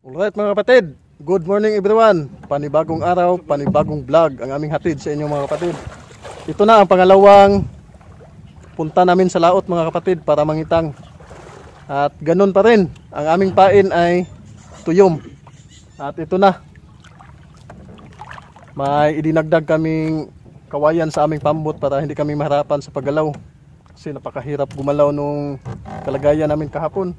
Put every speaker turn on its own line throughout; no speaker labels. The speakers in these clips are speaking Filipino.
Alright mga kapatid, good morning everyone. Panibagong araw, panibagong vlog ang aming hatid sa inyo mga kapatid. Ito na ang pangalawang punta namin sa laot mga kapatid para mangitang. At ganun pa rin, ang aming pain ay tuyom. At ito na, may idinagdag kaming kawayan sa aming pambot para hindi kami mahirapan sa paggalaw. Kasi napakahirap gumalaw nung kalagayan namin kahapon.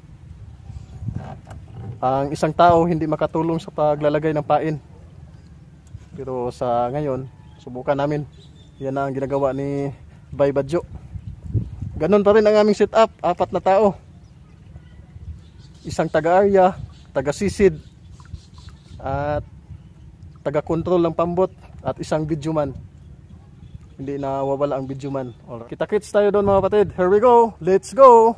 Ang isang tao hindi makatulong sa paglalagay ng pain. Pero sa ngayon, subukan namin. Yan na ang ginagawa ni Bay Badjo. Ganun pa rin ang aming setup, 4 na tao. Isang taga-area, taga-sisid, at taga-control ng pambot, at isang videoman. Hindi na wawala ang videoman. Alright. Kita-kits tayo doon mga kapatid. Here we go. Let's go.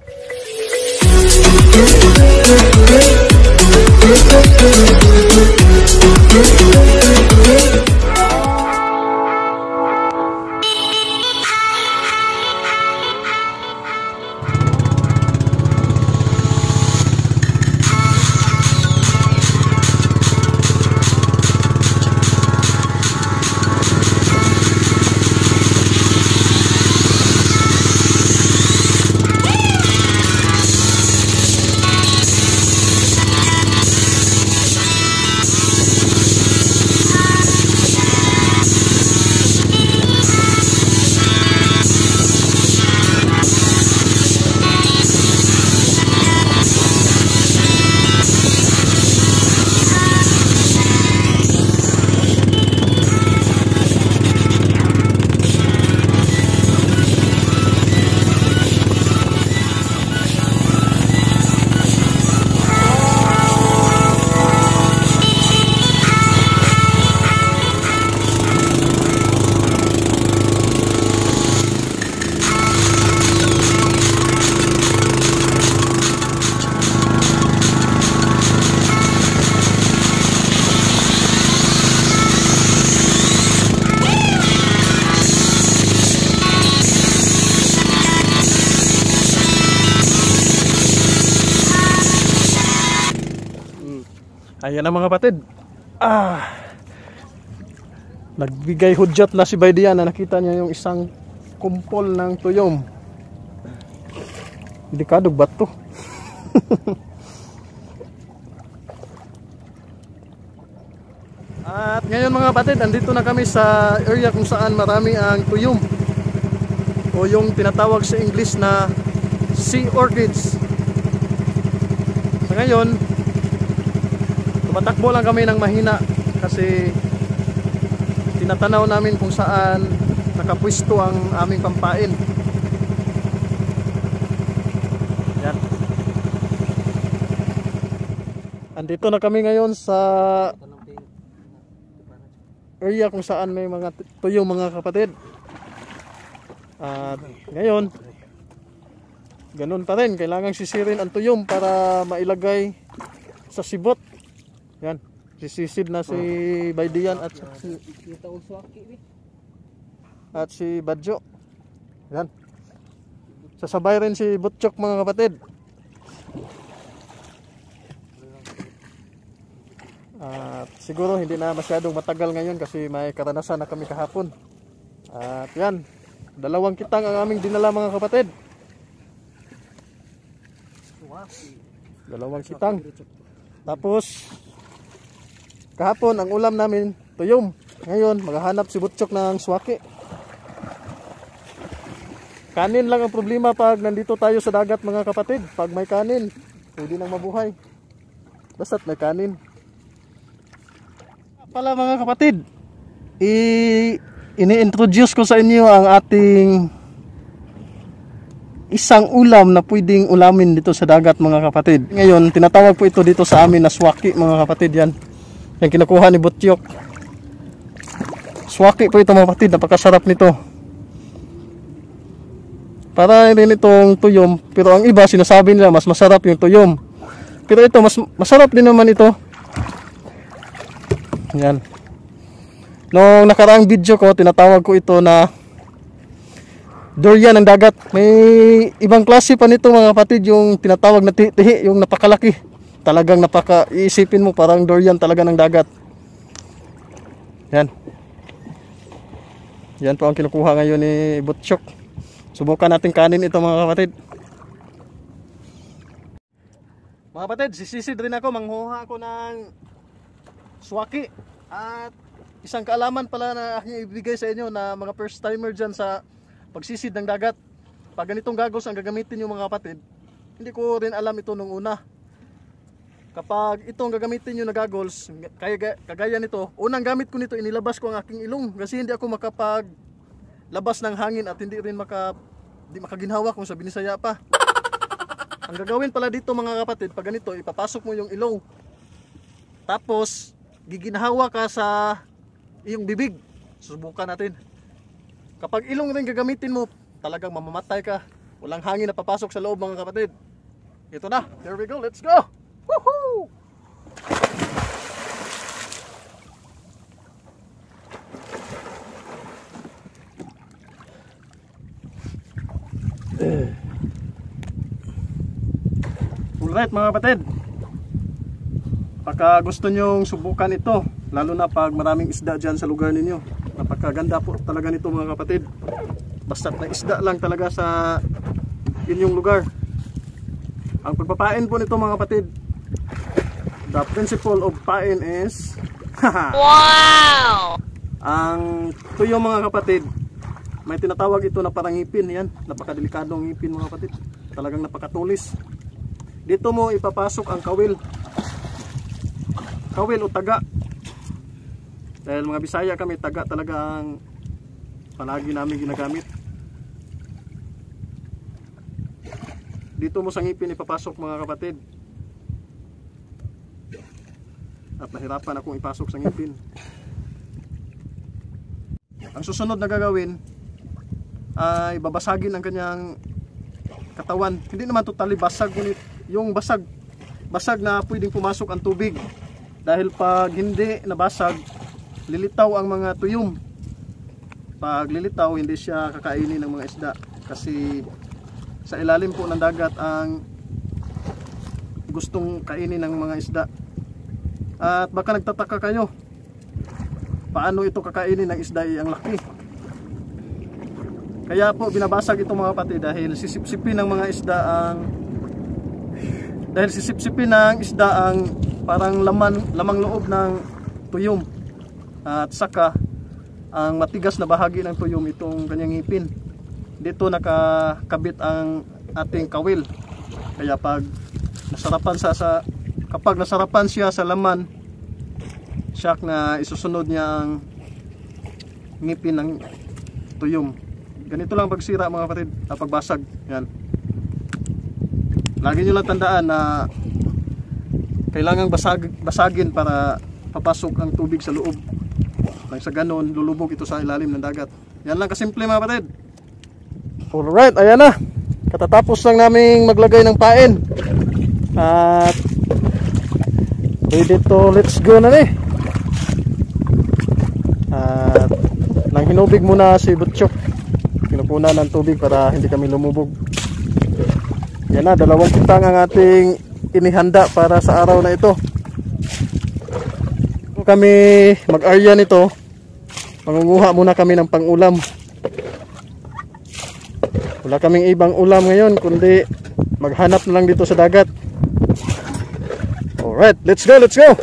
Ayan na mga kapatid. Nagbigay hudyat na si Baydian na nakita niya yung isang kumpol ng tuyom. Delikado ba to? At ngayon mga kapatid, andito na kami sa area kung saan marami ang tuyom, o yung tinatawag sa English na sea orchids. Sa ngayon, tumatakbo lang kami ng mahina kasi tinatanaw namin kung saan nakapwisto ang aming pampain. Yan. Andito na kami ngayon sa area kung saan may mga tuyong mga kapatid. At ngayon, ganun pa rin, kailangang sisirin ang tuyom para mailagay sa sibot. Yan, sisisid na si Baydian at si Badjo. Yan. Sasabay rin si Butchok mga kapatid. At siguro hindi na masyadong matagal ngayon kasi may karanasan na kami kahapon. At yan, 2 kitang ang aming dinala mga kapatid. 2 kitang. Tapos kahapon ang ulam namin tuyom. Ngayon maghahanap si Butchok ng swaki. Kanin lang ang problema pag nandito tayo sa dagat mga kapatid. Pag may kanin, pwede nang mabuhay. Basta't may kanin. Pala mga kapatid, ini-introduce ko sa inyo ang ating isang ulam na pwedeng ulamin dito sa dagat mga kapatid. Ngayon tinatawag po ito dito sa amin na swaki mga kapatid. Yan, yung kinukuha ni Butchok. Swaki po ito mga kapatid, napakasarap nito. Para rin itong tuyom, pero ang iba sinasabi nila mas masarap yung tuyom. Pero ito mas masarap din naman ito. Yan. Noong nakaraang video ko, tinatawag ko ito na durian ng dagat. May ibang klase pa nito mga kapatid, yung tinatawag na tihi, yung napakalaki. talagang iisipin mo parang durian talaga ng dagat. Yan. Yan po ang kinukuha ngayon ni Butchok. Subukan natin kanin ito mga kapatid. Mga kapatid, sisisid rin ako, manghuha ako ng swaki. At isang kaalaman pala na aking ibigay sa inyo na mga first timer dyan sa pagsisid ng dagat. Pag ganitong goggles ang gagamitin nyo mga kapatid, hindi ko rin alam ito nung una. Kapag itong gagamitin nyo na goggles, kagaya nito, unang gamit ko nito, inilabas ko ang aking ilong kasi hindi ako makapaglabas ng hangin at hindi rin makaginhawa kung sa Binisaya pa. Ang gagawin pala dito mga kapatid, pag ganito, ipapasok mo yung ilong. Tapos, giginhawa ka sa iyong bibig. Subukan natin. Kapag ilong rin gagamitin mo, talagang mamamatay ka. Walang hangin na papasok sa loob mga kapatid. Ito na. There we go. Let's go. Woohoo! Alright mga kapatid. Pagka gusto nyong subukan ito, lalo na pag maraming isda dyan sa lugar ninyo, napakaganda po talaga nito mga kapatid. Basta't na isda lang talaga sa inyong lugar. Ang pagpapain po nito mga kapatid, the principle of pain is wow! Ang tuyo mga kapatid, may tinatawag ito na parang ngipin. Yan, napakadelikadong ngipin mga kapatid. Talagang napakatulis. Dito mo ipapasok ang kawil. Kawil o taga. Dahil mga Bisaya kami, taga talaga ang palagi namin ginagamit. Dito mo sa ngipin ipapasok mga kapatid. At nahirapan akong ipasok sa ngipin. Ang susunod na gagawin ay babasagin ang kanyang katawan. Hindi naman totally basag, ngunit yung basag na pwedeng pumasok ang tubig. Dahil pag hindi nabasag, lilitaw ang mga tuyom. Pag lilitaw, hindi siya kakainin ng mga isda. Kasi sa ilalim po ng dagat ang gustong kainin ng mga isda. At baka nagtataka kayo, paano ito kakainin ng isda? Ang laki. Kaya po binabasag ito mga kapatid dahil sisipsipin ng mga isda ang parang lamang loob ng tuyom. At saka ang matigas na bahagi ng tuyom itong kanyang ngipin. Dito nakakabit ang ating kawil. Kaya kapag nasarapan siya sa laman, siyak na isusunod niya ang ngipin ng tuyom. Ganito lang pagsira mga kapatid, pagbasag. Yan. Lagi nyo lang tandaan na kailangang basagin para papasok ang tubig sa loob. Nang sa ganon, lulubog ito sa ilalim ng dagat. Yan lang kasimple mga kapatid. Alright, ayan na. Katatapos lang naming maglagay ng pain. At ready to let's go na At nang hinubig muna si Butchok. Kinukunan ng tubig para hindi kami lumubog. Yan na, 2 kitang ang ating inihanda para sa araw na ito. Kung kami mag-arya nito, mangunguha muna kami ng pang-ulam. Wala kaming ibang ulam ngayon kundi maghanap na lang dito sa dagat. Alright, let's go, let's go!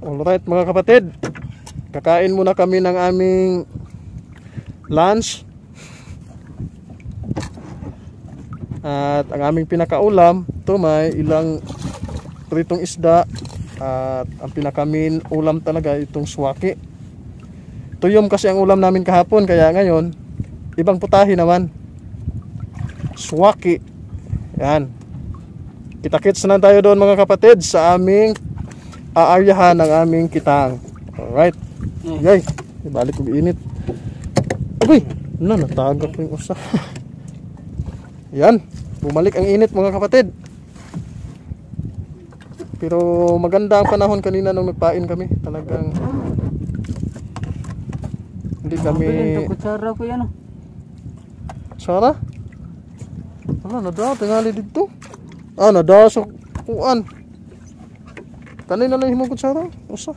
Alright mga kapatid, kakain muna kami ng aming lunch. At ang aming pinakaulam, ito may ilang pritong isda. At ang pinakamin ulam talaga itong swaki. Tuyom kasi ang ulam namin kahapon, kaya ngayon ibang putahe naman. Swaki. Yan. Kita-kits na tayo doon mga kapatid sa aming aaryahan ng aming kitang. Alright. Yay, ibalik ko init. Uy, natagak ko yung usa. Yan, bumalik ang init mga kapatid. Pero maganda ang panahon kanina nung nagpain kami. Talagang hindi kami...
Kutsara ko yan.
Sara? Wala, nada. Tingali dito. Nada sa kuan. Kanina lang himong kutsara. Usa.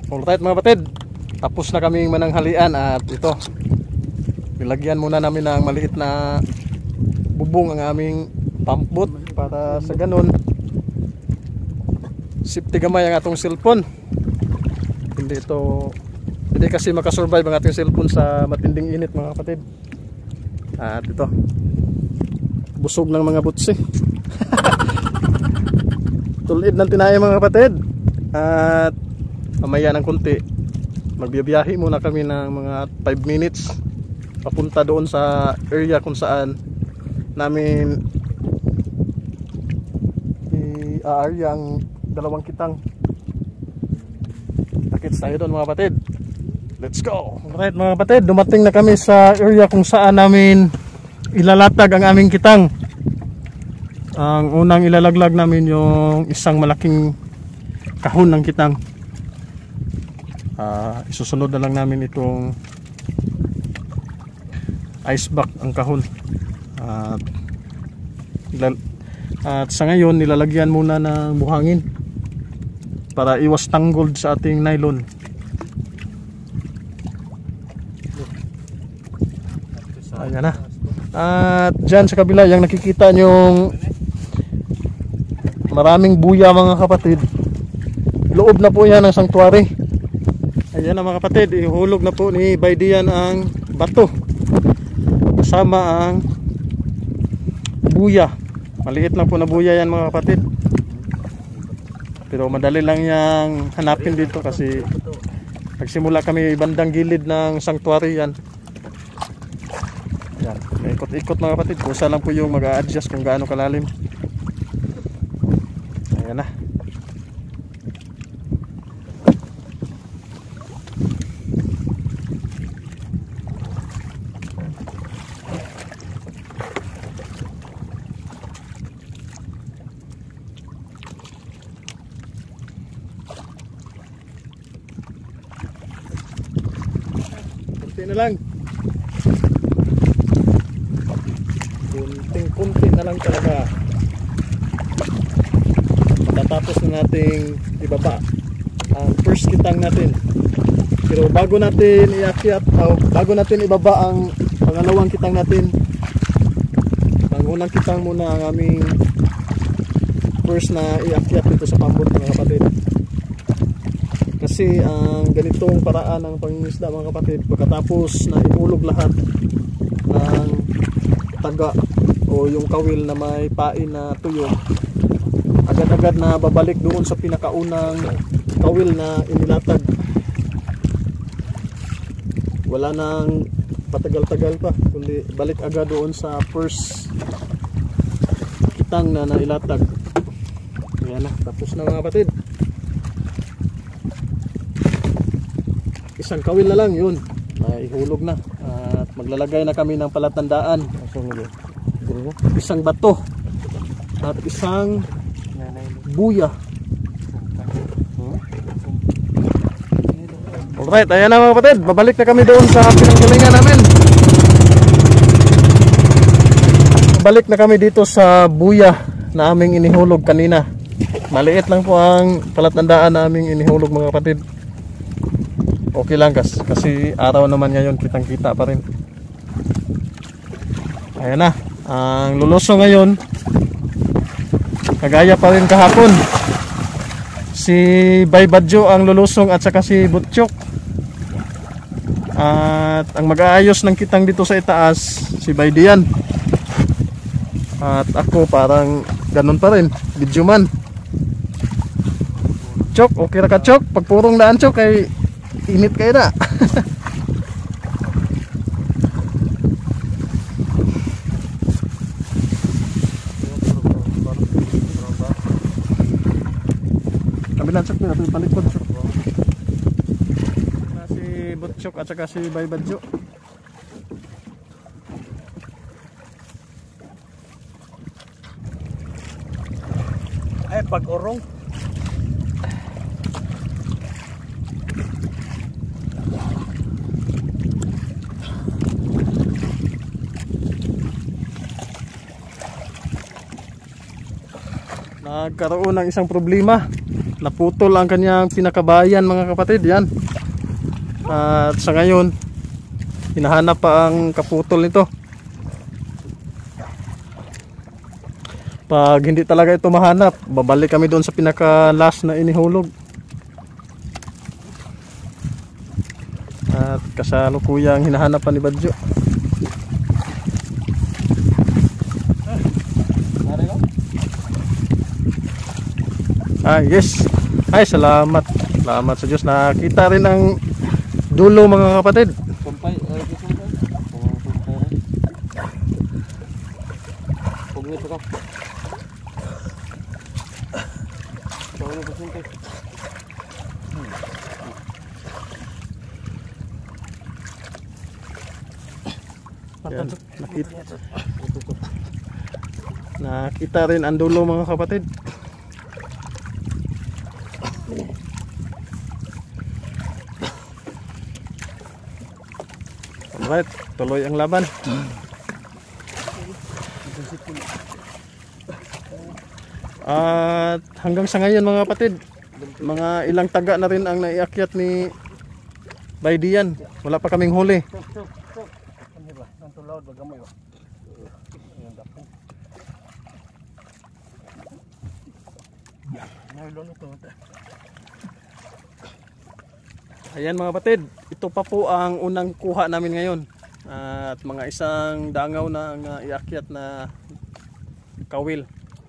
Alright mga batid. Tapos na kaming mananghalian at ito. Nilagyan muna namin ng maliit na bubong ang aming pampbot para sa ganun safety gamay ang atong cellphone. Hindi kasi makasurvive ang ating cellphone sa matinding init mga kapatid. At ito, busog ng mga butsi. Tulid ng tinaya mga kapatid. At mamaya ng kunti magbiyahe muna kami ng mga 5 minutes papunta doon sa area kung saan namin i-area ang dalawang kitang. Takits tayo doon mga kapatid. Let's go! Alright mga kapatid, dumating na kami sa area kung saan namin ilalatag ang aming kitang. Ang unang ilalaglag namin yung isang malaking kahon ng kitang. Isusunod na lang namin itong ice block ang kahon. At sa ngayon nilalagyan muna ng buhangin para iwas tangled sa ating nylon. Ayan na. At dyan sa kabila yung nakikita nyong maraming buya mga kapatid, loob na po yan ng sanctuary. Ayan na mga kapatid, ihulog na po ni Baydian ang bato kasama ang buya. Maliit lang po na buya yan mga kapatid, pero madali lang yang hanapin dito kasi nagsimula kami bandang gilid ng sanctuary yan. Yan, ikot-ikot mga kapatid, kusa lang po yung mag-a-adjust kung gaano kalalim. Ayan na. Kunti na lang. Kunti na lang talaga. Matatapos na nating ibaba ang first kitang natin. Pero bago natin iakyat, bago natin ibaba ang pangalawang kitang natin, ang unang kitang muna ang aming first na iakyat dito sa pambot mga kapatid. Kasi ang ganitong paraan ng pangingisda mga kapatid, pagkatapos na ihulog lahat ng taga o yung kawil na may pain na tuyo, agad-agad na babalik doon sa pinakaunang kawil na inilatag. Wala nang patagal-tagal pa, kundi balik agad doon sa first kitang na nailatag. Ayan na, tapos na mga kapatid. Isang kawil na lang yun, ihulog na. At maglalagay na kami ng palatandaan. Isang bato at isang buya. Alright, ayan na mga kapatid, babalik na kami doon sa pinanggalingan namin. Babalik na kami dito sa buya na aming inihulog kanina. Maliit lang po ang palatandaan na aming inihulog mga kapatid. Okay lang kasi araw naman ngayon, kitang kita pa rin. Ayan na, ang luluso ngayon kagaya pa rin kahapon. Si Baybadjo ang lulusong at saka si Butchok. At ang mag-aayos ng kitang dito sa itaas si Baydian. At ako parang ganun pa rin, video man. Chok, okay ra ka Chok? Pagpurong daan Chok kay init kayo na. Kabilang Chok, palikod Chok. Si Butchok at saka si Baybadjo.
Ay, pag-urong.
Nagkaroon ng isang problema. Naputol ang kanyang pinakabayan mga kapatid. Yan. At sa ngayon, hinahanap pa ang kaputol nito. Pag hindi talaga ito mahanap, babalik kami doon sa pinaka-last na inihulog. At kasalukuyang hinahanap pa ni Badjo. Yes. Ay, salamat. Salamat sa Diyos. Nakita rin ang dulo mga kapatid.
Sumpay, sumpay. Huwag nito ka. Huwag nito sumpay.
Yan, nakita rin ang dulo mga kapatid. Alright, tuloy ang laban. At hanggang sa ngayon mga kapatid, mga ilang taga na rin ang naiakyat ni Baydian. Wala pa kaming huli. Ayan mga kapatid, ito pa po ang unang kuha namin ngayon. At mga isang dangaw na ang iakyat na kawil.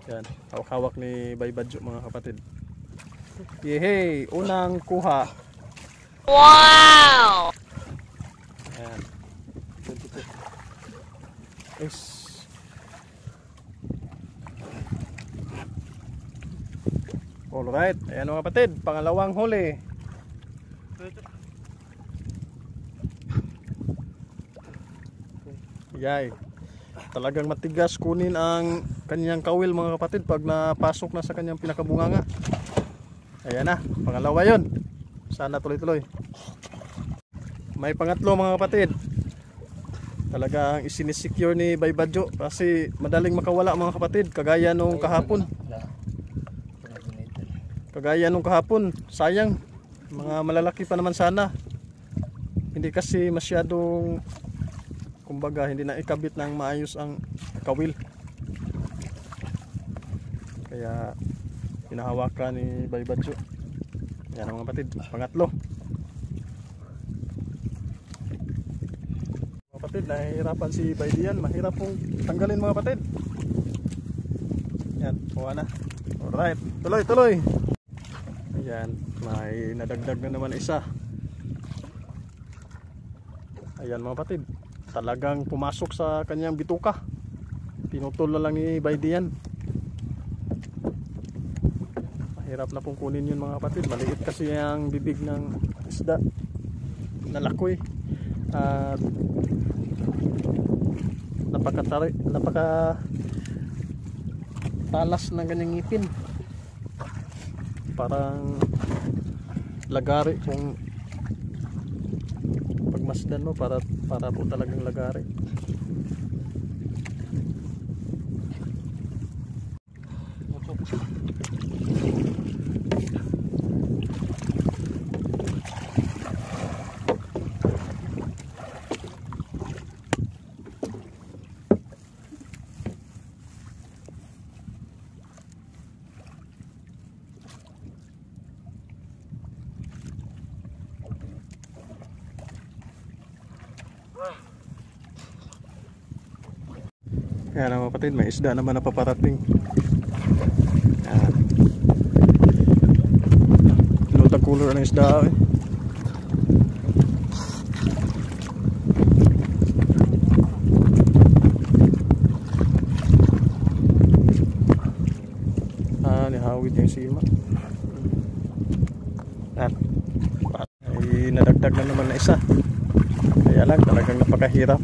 Yan, hawak ni Bay Badjo mga kapatid. Yehey, unang kuha.
Wow!
Ayan. Yes. Alright, ayan mga kapatid, pangalawang huli. Yay. Talagang matigas kunin ang kanyang kawil mga kapatid pag napasok na sa kanyang pinakabunganga. Ayan na, pangalawa yun. Sana tuloy-tuloy. May pangatlo mga kapatid. Talagang isinisecure ni Bay Badjo kasi madaling makawala mga kapatid. Kagaya nung kahapon. Sayang. Mga malalaki pa naman sana. Hindi kasi masyadong, kumbaga hindi na ikabit ng maayos ang kawil. Kaya hinahawakan ni Bay Badjo. Yan ang mga kapatid, pangatlo. Mga kapatid, nahihirapan si Baydian. Mahirap pong tanggalin mga kapatid. Yan, kuha na. Alright, tuloy. Ayan, may nadagdag na naman isa. Ayan mga kapatid, talagang pumasok sa kanyang bituka. Pinutol na lang ni Baydian. Mahirap na pong kunin yun mga kapatid. Maliit kasi ang bibig ng isda. Nalakoy. At napaka talas ng kanyang ngipin. Parang lagari kung pagmasdan mo, para po talagang lagari. Yan mga kapatid, may isda naman na paparating. Yan. Lutag color ng isda eh. Nihawid yung sima. Yan. Ay nadagdag na naman na isa. Kaya lang talagang napakahirap.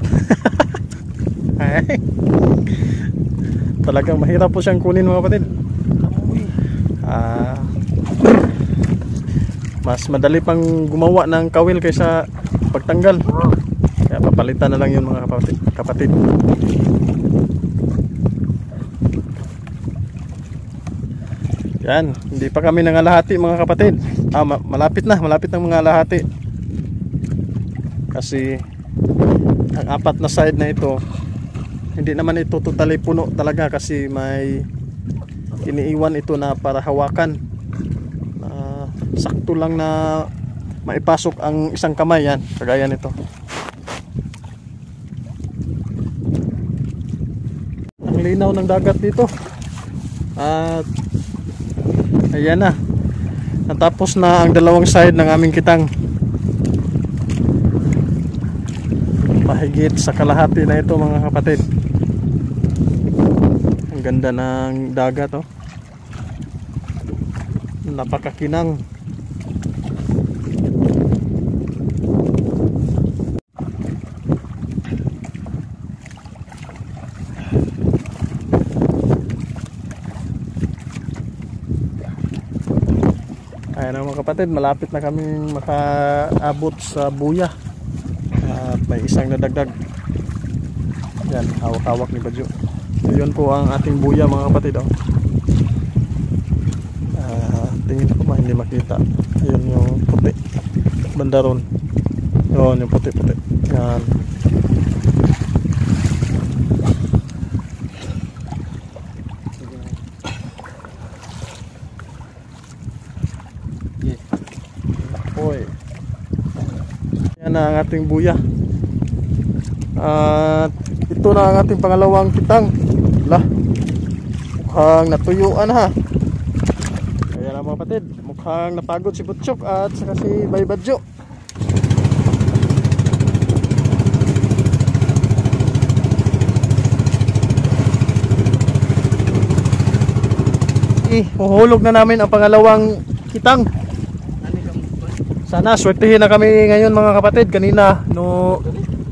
Talagang mahirap po siyang kunin mga kapatid. Ah, mas madali pang gumawa ng kawil kaysa pagtanggal. Kaya papalitan na lang yun mga kapatid. Yan, hindi pa kami nangalahati mga kapatid. Malapit ng mga lahati. Kasi ang apat na side na ito, hindi naman ito totally puno talaga kasi may iniiwan ito na para hawakan. Sakto lang na maipasok ang isang kamay, yan, kagaya nito. Ang linaw ng dagat dito. At ayan na, natapos na ang dalawang side ng aming kitang. Mahigit sa kalahati na ito mga kapatid. Ang ganda ng dagat, oh. Napakakinang. Ayan na mga kapatid, malapit na kaming makaabot sa buya. At may isang nadagdag. Yan, hawak-hawak ni Badjo. Yun po ang ating buya mga kapatid, oh. Tingin ko hindi makita. Ayun yung puti, banda ron. Yun yung puti-puti. Yan. Oy. Yan na ang ating buya. At ito na ang ating pangalawang kitang. Lah, mukhang natuyuan ha. Kaya na mga kapatid, mukhang napagod si Butchok at saka si Bay Badjo. Huhulog na namin ang pangalawang kitang. Sana swertihin na kami ngayon mga kapatid. Kanina no,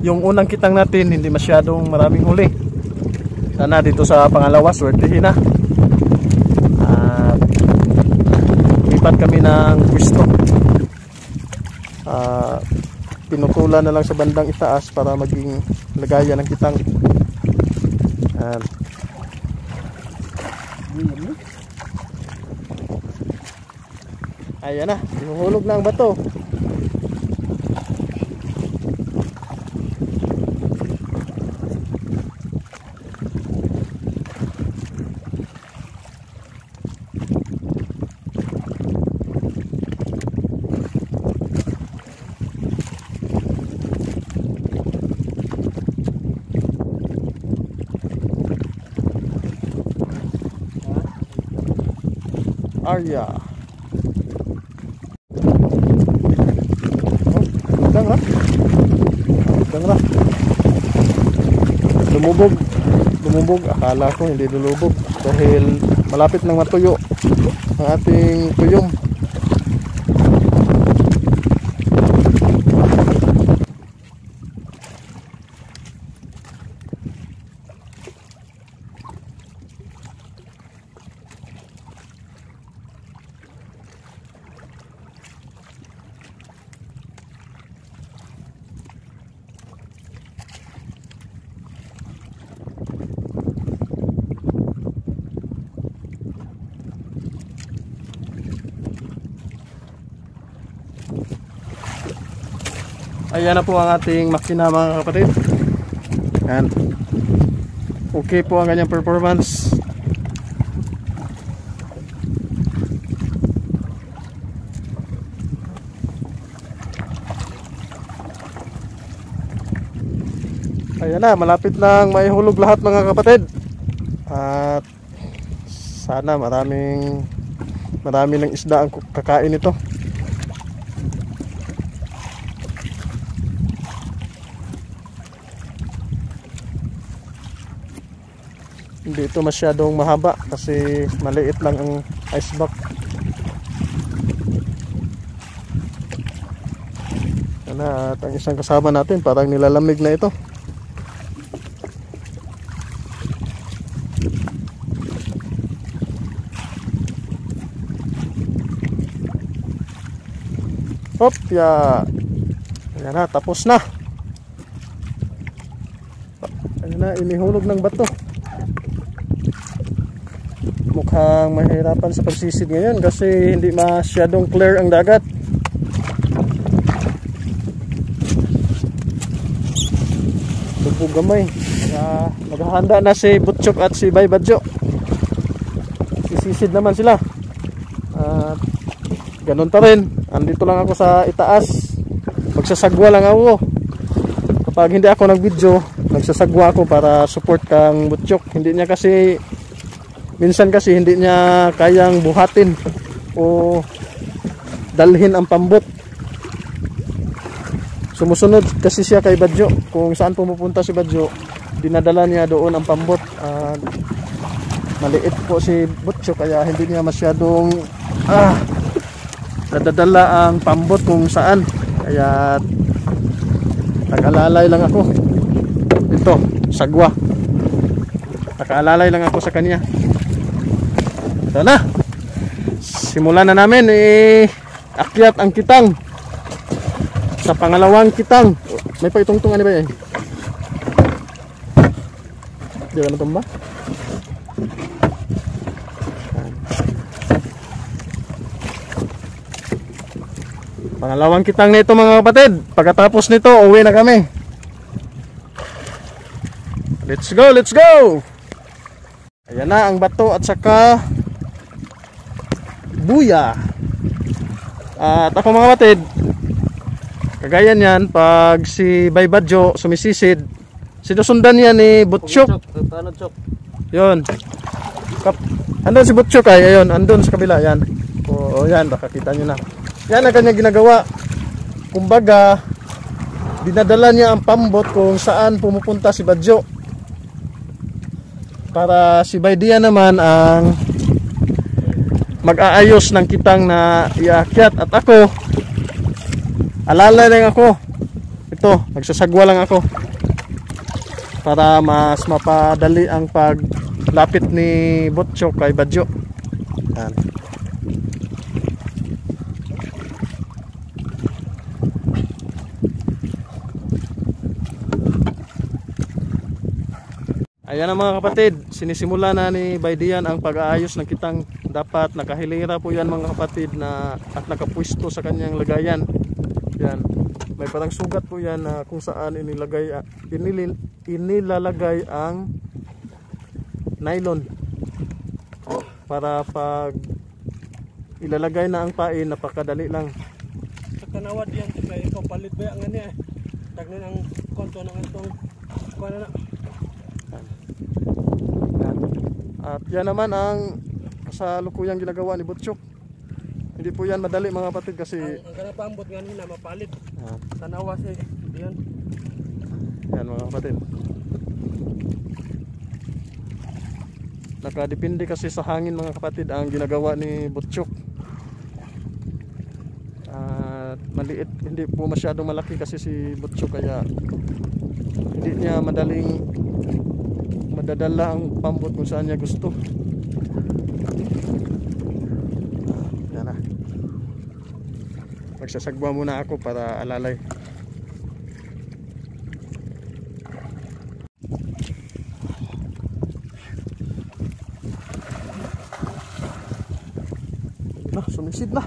yung unang kitang natin hindi masyadong maraming huli. Sana dito sa pangalawa swertihin na. At lipat kami ng pwesto. Pinutulan na lang sa bandang itaas para maging lagayan ng kitang. Ayan na, hinuhulog na ang bato. Arya. Gangra. Lumubog. Akala ko hindi lulubog dahil malapit nang matuyo ang ating tuyong. Ayan na po ang ating makina mga kapatid. Ayan. Okay po ang kanyang performance. Ayan na, malapit lang maihulog lahat mga kapatid. At sana marami ng isda ang kakain ito. Hindi ito masyadong mahaba kasi maliit lang ang ice block. At ang isang kasama natin parang nilalamig na ito. Hopya. Ayan na, tapos na. Ayan na, inihulog ng bato. Mukhang mahirapan sa pagsisid ngayon kasi hindi masyadong clear ang dagat. Lubog gamay. Kaya maghahanda na si Butchok at si Bay Badjo. Sisisid naman sila. At ganun pa rin. Andito lang ako sa itaas. Magsasagwa lang ako. Kapag hindi ako nag-video, nagsasagwa ako para support kang Butchok. Hindi niya kasi, minsan kasi hindi niya kayang buhatin o dalhin ang pambot. Sumusunod kasi siya kay Badjo. Kung saan pumupunta si Badjo, dinadala niya doon ang pambot. Maliit po si Butchok kaya hindi niya masyadong nadadala ang pambot kung saan. Kaya nag-alalay lang ako. Ito, sagwa. Nag-alalay lang ako sa kanya. Ito na. Simulan na namin akyat ang kitang. Sa pangalawang kitang. May paitungtong ano ba yan? Di ba natumba? Pangalawang kitang nito mga kapatid. Pagkatapos nito, uwi na kami. Let's go, let's go! Ayan na ang bato at saka buya. At ako mga kapatid, kagaya niyan, pag si Bay Badjo sumisisid, sinusundan niya ni Butchok. Yun. Andun si Butchok ay, ayun, andun sa kabila, yan. O yan, baka kita nyo na. Yan ang kanyang ginagawa. Kumbaga, dinadala niya ang pambot kung saan pumupunta si Badjo. Para si Baydia naman ang mag-aayos ng kitang na iakyat. At ako, alalay lang ako. Ito, nagsasagwa lang ako. Para mas mapadali ang paglapit ni Butchok kay Badjo. Yan. Ayan na mga kapatid, sinisimula na ni Baydian ang pag-aayos ng kitang. Dapat nakahilera po yan mga kapatid na, at nakapwisto sa kanyang lagayan. Yan. May parang sugat po yan na kung saan inilalagay ang nylon. Para pag ilalagay na ang pain, napakadali lang.
Sa kanawad yan, kaya ikaw palit ba yan nga tagnin ang konto ng itong kuha na.
At yan naman ang kasalukuyang ginagawa ni Butchok. Hindi po yan madali mga kapatid kasi
ang kanapambot nga nila mapalit. Tanawa siya. Yan.
Yan mga kapatid. Nakadepende kasi sa hangin mga kapatid ang ginagawa ni Butchok. At maliit, hindi po masyadong malaki kasi si Butchok kaya hindi niya madaling madadala ang pambot kung saan niya gusto. Yan na. Magsasagwa muna ako para alalay. Sumisid na.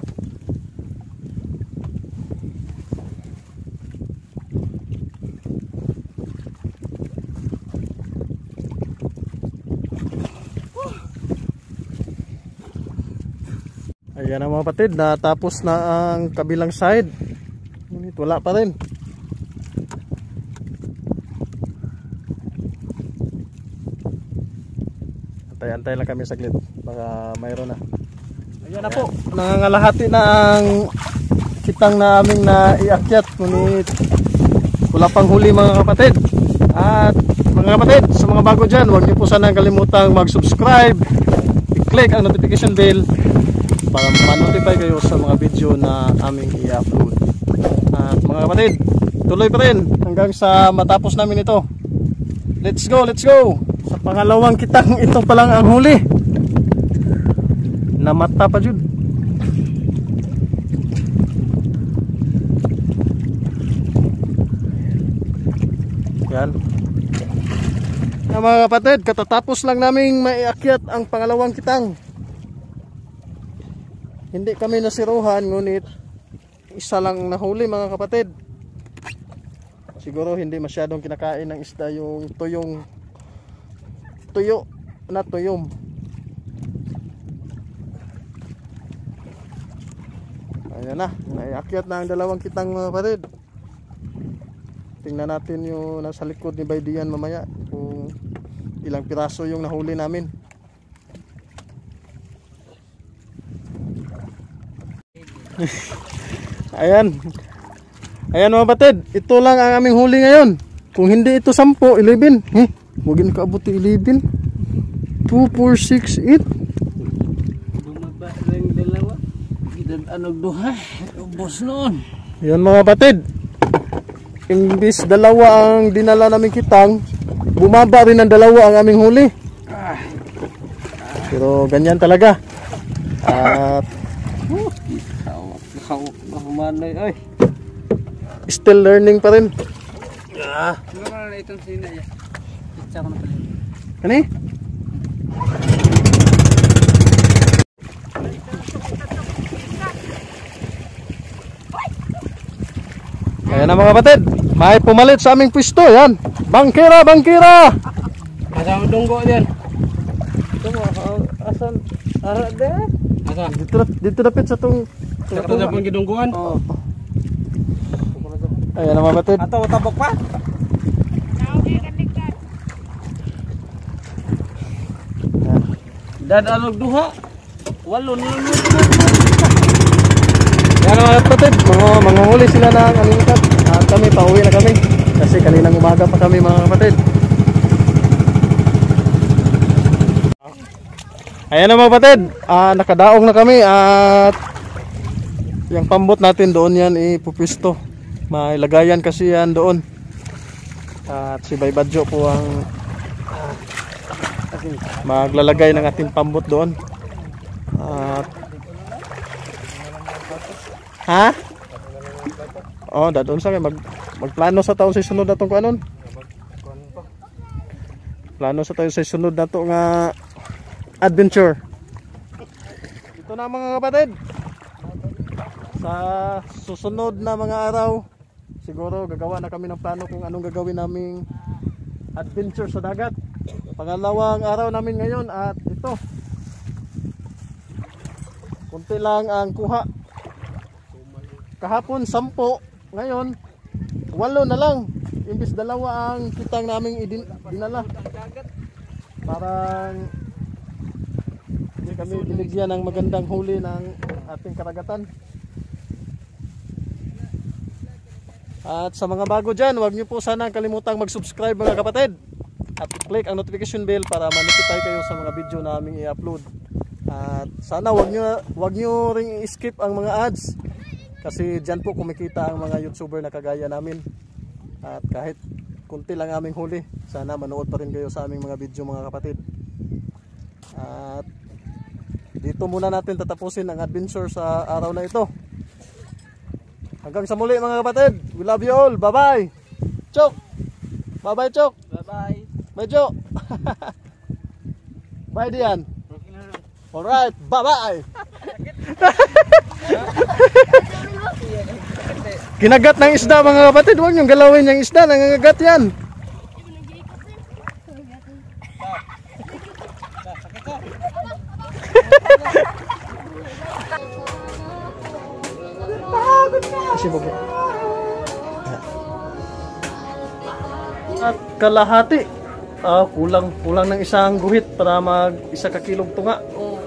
Ayan na mga kapatid, natapos na ang kabilang side. Ngunit wala pa rin. Antay-antay lang kami saglit. Baka mayroon na. Ayan na po, nangangalahati na ang kitang na aming naiakyat. Ngunit wala pang huli mga kapatid. At mga kapatid, sa mga bago dyan, huwag niyo po sanang kalimutang mag-subscribe, i-click ang notification bell para ma-notify kayo sa mga video na aming i-upload. At mga kapatid, tuloy pa rin hanggang sa matapos namin ito. Let's go, let's go! Sa pangalawang kitang ito pa lang ang huli. Namata pa jud. Yan. Mga kapatid, katatapos lang naming maiakyat ang pangalawang kitang. Hindi kami nasiruhan, ngunit isa lang nahuli mga kapatid. Siguro hindi masyadong kinakain ng isda yung tuyo na tuyom. Ayan na, naiakyat na ang dalawang kitang mga kapatid. Tingnan natin yung nasa likod ni Baydian mamaya kung ilang piraso yung nahuli namin. Ayan. Ayan mga kapatid, ito lang ang aming huli ngayon. Kung hindi ito 10, 11. Huwag na kaabuti 11. 2, 4, 6, 8.
Bumaba lang dalawa. Idan anog duha. Ubos noon.
Ayan mga kapatid. Imbis dalawa ang dinala namin kitang, bumaba rin ang dalawa ang aming huli. Pero ganyan talaga. At
Mahumanay ay.
still learning pa rin.
Ano na itong sina ya? Pizza ko na pala.
Kani? Ayan na mga kapatid, may pumalit sa aming pwesto. Yan, bangkira, bangkira.
Asa ang dunggo diyan?
Ito mo, asan? Ara de?
Asa?
Dito dapit sa itong
Sakto sa pang gidungguan?
Oo. Ayan na mga kapatid.
Ato tabok pa?
Dan anog duha. Walo na lang yun.
Yan mga kapatid, manghuli sila ng alingkat. At kami, pauwi na kami. Kasi kaninang umaga pa kami mga kapatid. Ayan na mga kapatid, nakadaong na kami at yung pambot natin doon yan ipupisto. May lagayan kasi yan doon. At si Baybadjo po ang maglalagay ng ating pambot doon. At ha? Oh, dadon sa magplano sa taon sa sunod na tong kanon. Plano sa taon sa sunod na to nga adventure. Ito na mga kapatid. Sa susunod na mga araw, siguro gagawa na kami ng plano kung anong gagawin naming adventure sa dagat. Pangalawang araw namin ngayon at ito. Kunti lang ang kuha. Kahapon 10, ngayon 8 na lang. Imbis 2 ang kitang naming dinala. Parang hindi kami binigyan ng magandang huli ng ating karagatan. At sa mga bago dyan, huwag nyo po sana kalimutang mag-subscribe mga kapatid. At click ang notification bell para ma-notify kayo sa mga video na aming i-upload. At sana huwag nyo ring i-skip ang mga ads. Kasi dyan po kumikita ang mga YouTuber na kagaya namin. At kahit kunti lang aming huli, sana manood pa rin kayo sa aming mga video mga kapatid. At dito muna natin tatapusin ang adventure sa araw na ito. Hanggang sa muli mga kapatid. We love you all. Bye bye. Chok. Bye bye Chok.
Bye bye.
Medyo. Bye Dian. Alright. Bye bye. Kinagat ng isda mga kapatid. Huwag niyong galawin yung isda. Nangangagat yan. At kalahati. Kulang ng isang guhit para mag 1 kilong tunga.
Oh,